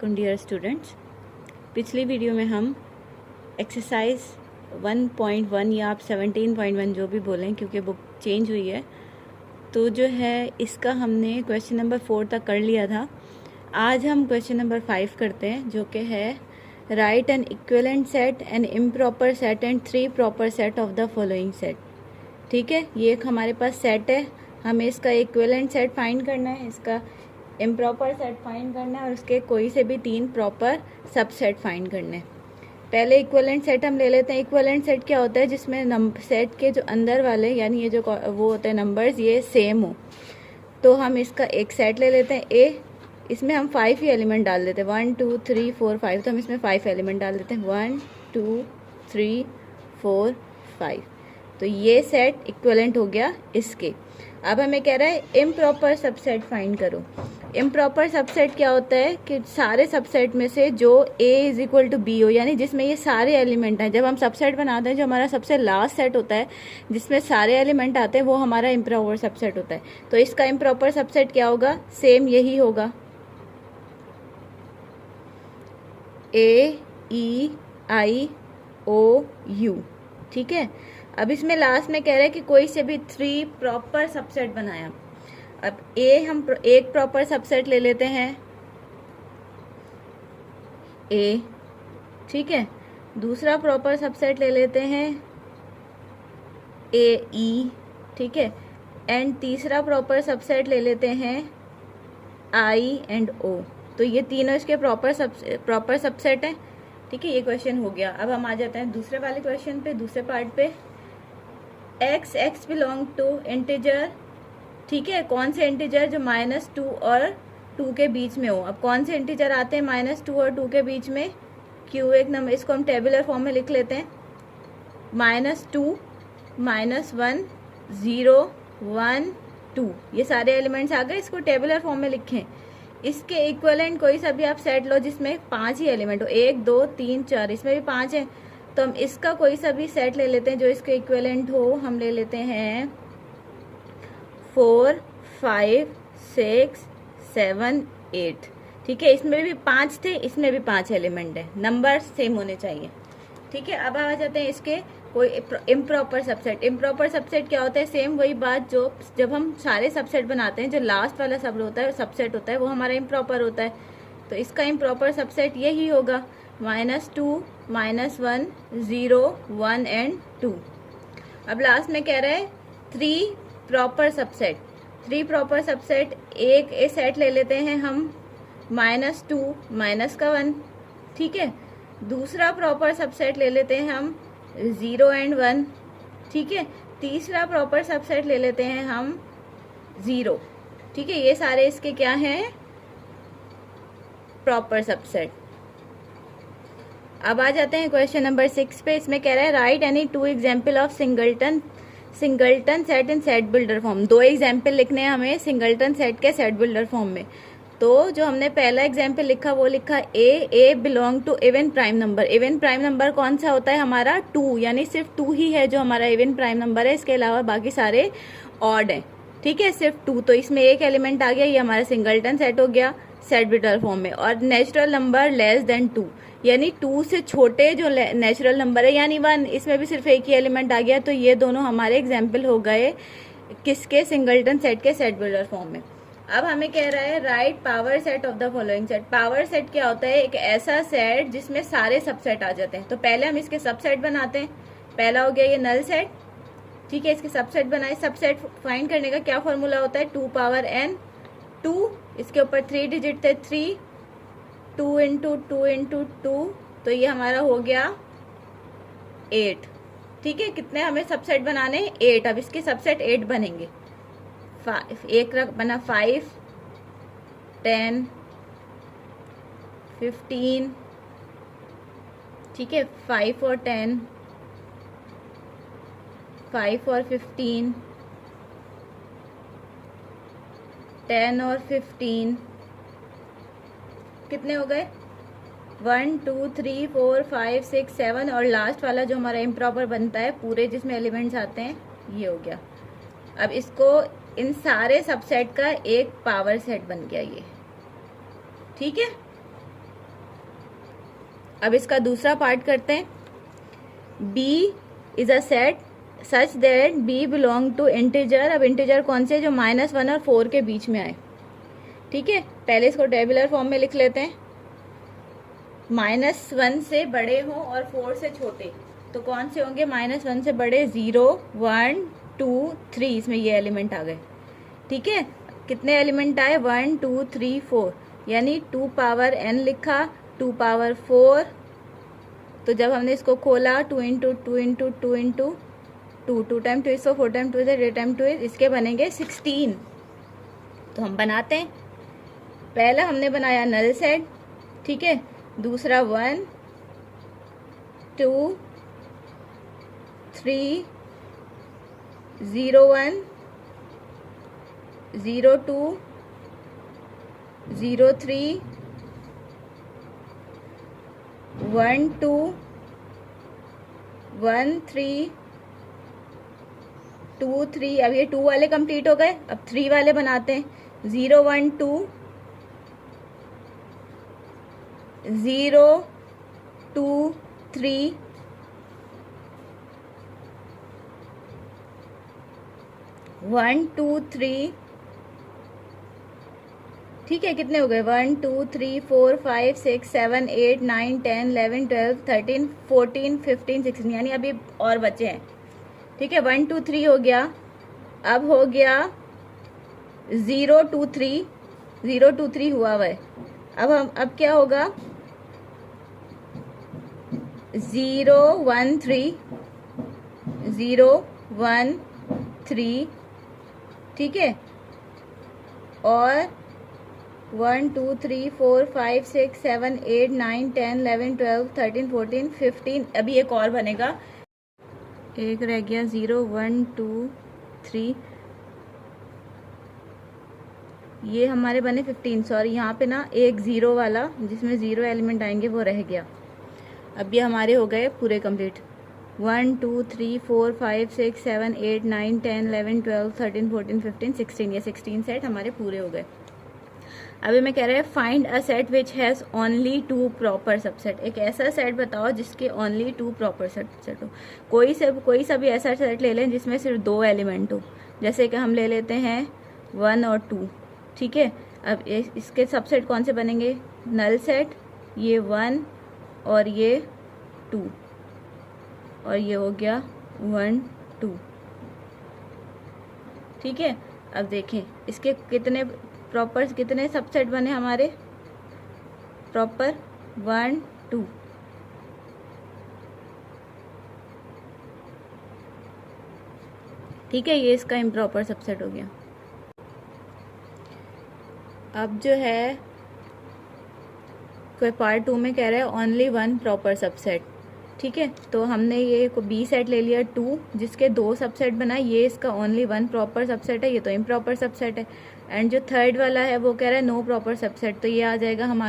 Dear students, पिछली video में हम एक्सरसाइज 1.1 या आप 17.1 जो भी बोलें, क्योंकि बुक चेंज हुई है, तो जो है इसका हमने क्वेश्चन नंबर 4 तक कर लिया था। आज हम क्वेश्चन नंबर 5 करते हैं, जो कि है right an equivalent set an improper set and 3 proper set of the following set. ठीक है, ये एक हमारे पास सेट है, हमें इसका इक्विवेलेंट सेट फाइंड करना है, इसका इम्प्रॉपर सेट फाइंड करना है और उसके कोई से भी 3 प्रॉपर सबसेट फाइंड करने हैं। पहले इक्विवेलेंट सेट हम ले लेते हैं। इक्विवेलेंट सेट क्या होता है? जिसमें सेट के जो अंदर वाले यानी ये जो वो होते हैं नंबर्स, ये सेम हो। तो हम इसका एक सेट ले लेते हैं ए, इसमें हम 5 ही एलिमेंट डाल देते हैं, 1 2 3 4 5, तो हम इसमें 5 एलिमेंट डाल देते हैं, 1 2 3 4 5। तो ये सेट इक्विवेलेंट हो गया इसके। अब हमें कह रहा है इम्प्रॉपर सबसेट फाइंड करो। इम्प्रॉपर सबसेट क्या होता है कि सारे सबसेट में से जो A is equal to B हो, यानी जिसमें ये सारे एलिमेंट हैं। जब हम सबसेट बनाते हैं, जो हमारा सबसे लास्ट सेट होता है जिसमें सारे एलिमेंट आते हैं, वो हमारा इम्प्रॉपर सबसेट होता है। तो इसका इम्प्रॉपर सबसेट क्या होगा? सेम यही होगा, AEIOU। ठीक है, अब इसमें लास्ट में कह रहा है कि कोई से भी 3 प्रॉपर सबसेट बनाया। अब हम एक प्रॉपर सबसेट ले लेते हैं A, ठीक है। दूसरा प्रॉपर सबसेट ले लेते हैं AE, ठीक है। एंड तीसरा प्रॉपर सबसेट ले लेते हैं I एंड O। तो ये तीनों इसके प्रॉपर सबसेट हैं। ठीक है, ये क्वेश्चन हो गया। अब हम आ जाते हैं दूसरे वाले क्वेश्चन पे, दूसरे पार्ट पे। x बिलोंग टू इंटीजर, ठीक है। कौन से इंटीजर? जो -2 और 2 के बीच में हो। अब कौन से इंटीजर आते हैं -2 और 2 के बीच में? Q एक नंबर, इसको हम टेबुलर फॉर्म में लिख लेते हैं, -2 -1 0 1 2। ये सारे एलिमेंट्स आ गए, इसको टेबुलर फॉर्म में लिखें। इसके इक्विवेलेंट कोई सा भी आप सेट लो जिसमें 5 ही एलिमेंट हो, 1 2 3 4, इसमें भी 5 है। तो हम इसका कोई सा भी सेट ले लेते हैं जो इसके इक्विवेलेंट हो। हम ले लेते हैं 4 5 6 7 8, ठीक है। इसमें भी 5 थे, इसमें भी 5 एलिमेंट है, नंबर सेम होने चाहिए। ठीक है, अब आ जाते हैं इसके कोई इम्प्रॉपर सबसेट। इम्प्रॉपर सबसेट क्या होता है? सेम वही बात, जो जब हम सारे सबसेट बनाते हैं, जो लास्ट वाला सब होता है सबसेट होता है, वो हमारा इम्प्रॉपर होता है। तो इसका इम्प्रॉपर सबसेट यही होगा, -2 -1 0 1 एंड 2। अब लास्ट में कह रहे हैं 3 प्रॉपर सबसेट। 3 प्रॉपर सबसेट, एक सेट ले लेते हैं हम -2 -1, ठीक है। दूसरा प्रॉपर सबसेट ले लेते हैं हम 0 एंड 1, ठीक है। तीसरा प्रॉपर सबसेट ले लेते हैं हम 0, ठीक है। ये सारे इसके क्या हैं? Proper subset. अब आ जाते हैं क्वेश्चन नंबर 6 पे। इसमें कह रहा है right any 2 example of singleton set in set builder form. 2 example लिखने हैं हमें सिंगलटन सेट के सेट बिल्डर फॉर्म में। तो जो हमने पहला एग्जाम्पल लिखा वो लिखा A belong to even prime number. Even prime number कौन सा होता है हमारा? 2, यानी सिर्फ 2 ही है जो हमारा इवन प्राइम नंबर है, इसके अलावा बाकी सारे ऑड हैं, ठीक है, सिर्फ 2। तो इसमें एक एलिमेंट आ गया, ये हमारा सिंगलटन सेट हो गया सेट बिल्डर फॉर्म में। और नेचुरल नंबर लेस देन 2, यानी 2 से छोटे जो नेचुरल नंबर है, यानी 1, इसमें भी सिर्फ एक ही एलिमेंट आ गया। तो ये दोनों हमारे एग्जाम्पल हो गए किसके? सिंगलटन सेट के सेट बिल्डर फॉर्म में। अब हमें कह रहा है right power set of the following set. Power set क्या होता है? एक ऐसा सेट जिसमें सारे सबसेट आ जाते हैं। तो पहले हम इसके सबसेट बनाते हैं। पहला हो गया ये नल सेट, ठीक है। इसके सबसेट बनाए। सबसेट फाइंड करने का क्या फॉर्मूला होता है? 2 पावर n 2, इसके ऊपर 3 डिजिट थे, 3 2 इंटू 2 इंटू 2, तो ये हमारा हो गया 8, ठीक है। कितने हमें सबसेट बनाने? 8। अब इसके सबसेट 8 बनेंगे। एक बना 5 10 15, ठीक है। 5 और 10, 5 और 15, 10 और 15, कितने हो गए? 1 2 3 4 5 6 7, और लास्ट वाला जो हमारा इम्प्रॉपर बनता है पूरे जिसमें एलिमेंट्स आते हैं, ये हो गया। अब इसको इन सारे सबसेट का एक पावर सेट बन गया ये, ठीक है। अब इसका दूसरा पार्ट करते हैं। B is a set such that B belong to integer. अब इंटीजर कौन से, जो -1 और 4 के बीच में आए। ठीक है, पहले इसको टेबुलर फॉर्म में लिख लेते हैं। -1 से बड़े हों और 4 से छोटे, तो कौन से होंगे? -1 से बड़े 0 1 2 3, इसमें ये एलिमेंट आ गए। ठीक है, कितने एलिमेंट आए? 1 2 3 4, यानी 2 पावर n लिखा, 2 पावर 4। तो जब हमने इसको खोला 2 इंटू 2 इंटू 2 इंटू 2, 2 टाइम 2 इसको 4 टाइम 2 इज 8 टाइम 2 इज, इसके बनेंगे 16। तो हम बनाते हैं। पहला हमने बनाया नल सेट, ठीक है। दूसरा 1 2 3 0 1 0 2 0 3 1 2 1 3 2 3। अब ये 2 वाले कंप्लीट हो गए, अब 3 वाले बनाते हैं। 0 1 2 0 2 3 1 2 3। ठीक है, कितने हो गए? 1 2 3 4 5 6 7 8 9 10 11 12 13 14 15 16, यानी अभी और बचे हैं। ठीक है, 1 2 3 हो गया। अब हो गया 0 2 3, 0 2 3 हुआ हुआ है। अब क्या होगा? 0 1 3 0 1 3, ठीक है। और 1 2 3 4 5 6 7 8 9 10 11 12 13 14 15, अभी एक और बनेगा, एक रह गया। 0 1 2 3, ये हमारे बने 15। सॉरी, यहाँ पे ना एक 0 वाला जिसमें 0 एलिमेंट आएंगे वो रह गया। अब ये हमारे हो गए पूरे कंप्लीट। 1 2 3 4 5 6 7 8 9 10 11 12 13 14 15 16, ये 16 सेट हमारे पूरे हो गए। अभी मैं कह रहा है find a set which has only 2 proper subset. एक ऐसा सेट बताओ जिसके ओनली 2 प्रॉपर सबसेट हो। कोई सा भी ऐसा सेट ले लें जिसमें सिर्फ 2 एलिमेंट हो। जैसे कि हम ले लेते हैं 1 और 2, ठीक है। अब इसके सबसेट कौन से बनेंगे? नल सेट, ये 1 और ये 2, और ये हो गया 1 2, ठीक है। अब देखें इसके कितने प्रॉपर, कितने सबसेट बने हमारे प्रॉपर? 1 2। ठीक है, ये इसका इम्प्रॉपर सबसेट हो गया। अब जो है कोई पार्ट 2 में कह रहा है ओनली 1 प्रॉपर सबसेट, ठीक है। तो हमने ये बी सेट ले लिया 2, जिसके 2 सबसेट बनाए, ये इसका ओनली 1 प्रॉपर सबसेट है, ये तो इम्प्रॉपर सबसेट है। एंड जो थर्ड वाला है वो कह रहा है नो प्रॉपर सबसेट, तो ये आ जाएगा हमारा